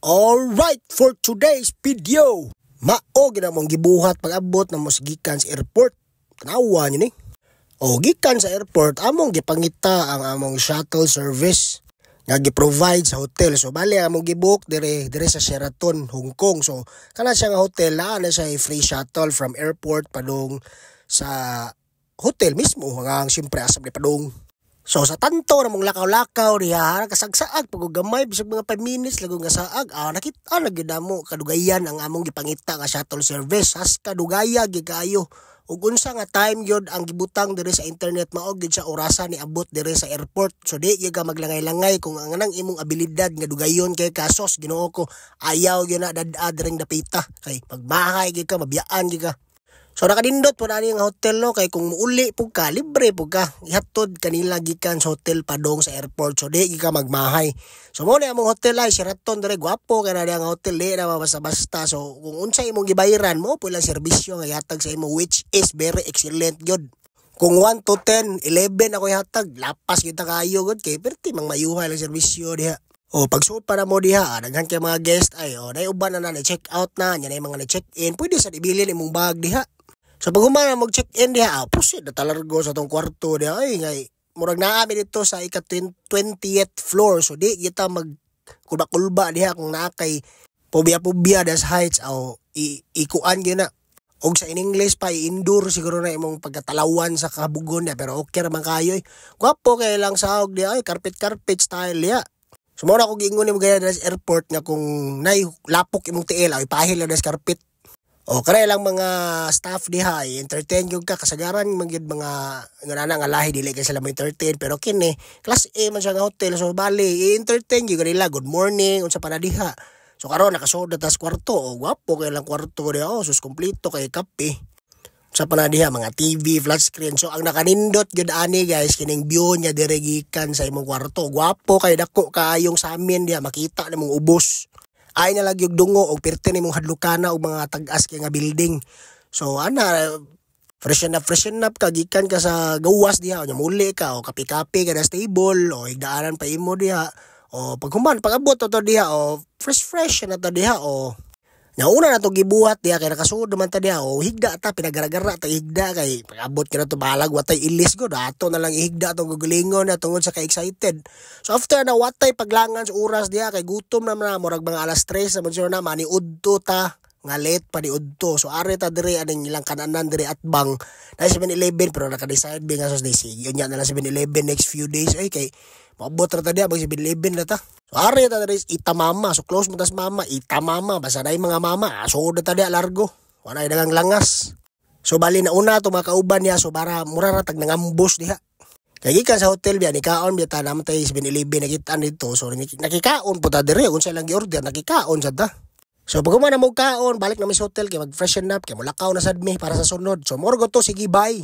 Alright, for today's video, mao ginamong gibuhat pag-abot na mosgikan sa airport. Tanawa nyo ni. O gikan sa airport, among gipangita ang among shuttle service nga gi-provide sa hotel. So bali among gibook dire sa Sheraton, Hong Kong. So kana siya nga hotel na siya free shuttle from airport padung sa hotel mismo hanggang siyempre asap ni padung. So sa tanto namong lakaw-lakaw diha kasagsaag paggamay bisag mga 5 minutes lago nga saag nakita lagi damo kadugayan ang among gipangita nga shuttle service has kadugaya gi kaayo ug unsa nga time gyud ang gibutang diri sa internet mao gid sa orasan ni abot diri sa airport. So di gyud ka maglangay-langay kung ang nang imong abilidad nga dugayon kay kasos Ginoo ko ayaw gyud na dad-a diring dapita kay pagmahay gyud ka mabiyaan gyud ka. So nakadindot po na nga hotel no kay kung muuli po ka libre po ka ihatod kanila gikan sa hotel padong sa airport. So di ka magmahay. So mo na among hotel ay Sheraton dire gwapo kay na nga hotel di na basta-basta. So kung unsa imong gibayaran mo po lang serbisyo nga ihatag sa imo which is very excellent gyud. Kung 1 to 10, 11 ako ihatag lapas kita kayo gud kay perti mang mayuhay lang serbisyo diha. O pagsupa na mo diha, daghan kay mga guest ay naiuban na check out na, nya na mga na check in, pwede sa ibilin imong bag diha. So pag humana mag-check-in diha, pusit na talargo sa tong kwarto diha. Ay ngay, murag naami dito sa ika-20th floor. So di kita mag-kulba-kulba diha kung naakay pobia-pobia das heights o ikuan gyud na. Og sa in English pa i-endure siguro na imong pagkatalawan sa kabugon niya pero okay ra man kayo. Gwapo kay lang sahog diha, ay carpet style diha. So mo na ko giingon ni mga sa airport nga kung nay lapok imong tiil ay pahil na das carpet. O kaya lang mga staff diha entertain yung ka kasagaran magyud mga nga lahi dili kay sila mo entertain pero kini class A man siya nga hotel so bali i-entertain gyud nila good morning unsa pa na diha. So karon nakasoda tas kwarto o gwapo kay lang kwarto diha sus kompleto kay kape. Unsa pa na diha mga TV flat screen so ang nakanindot gyud ani guys kining view nya dire gikan sa imong kwarto gwapo kay dako kaayong sa amin diha makita nimong ubos. Ay na lagi og dungo og pirte nimong hadlukana og mga tag-as kay nga building. So freshen up ka gikan ka sa gawas diha o muli ka o kapi-kapi ka na stable o igdaanan pa imo diha o paghuman pag-abot to diha o fresh na to diha o nauna na to gibuhat diha kay nakasud man ta diha o higda ta pinagaragara ta higda kay pag-abot ka na to balag watay ilis go dato na lang ihigda tong gugulingon na tungod sa ka-excited. So after na watay paglangan sa oras diha kay gutom na murag mga alas 3 na man na mani udto ta nga late pa ni udto. So are ta dire aning ilang kananan dire at bang na 7-Eleven pero naka-decide bi nga sos sige nya na lang 7-Eleven next few days ay kay maabot ra ta diha mag 7-Eleven na ta. So are ta dire itamama so close mo tas mama itamama basta na mga mama so ta diha largo wala dagang langas. So bali na una to mga kauban niya so para mura ra tag nangambos diha. Kaya gikan sa hotel biya, nikaon biya ta naman tayo 7-Eleven nakitaan dito. So nakikaon po ta dire, kung sa lang gi-order, nakikaon sa ta. So pag umana mo kaon, balik na sa hotel, kaya mag-freshen up, kaya mulakaw na sadmi para sa sunod. So morgo to, sige bye.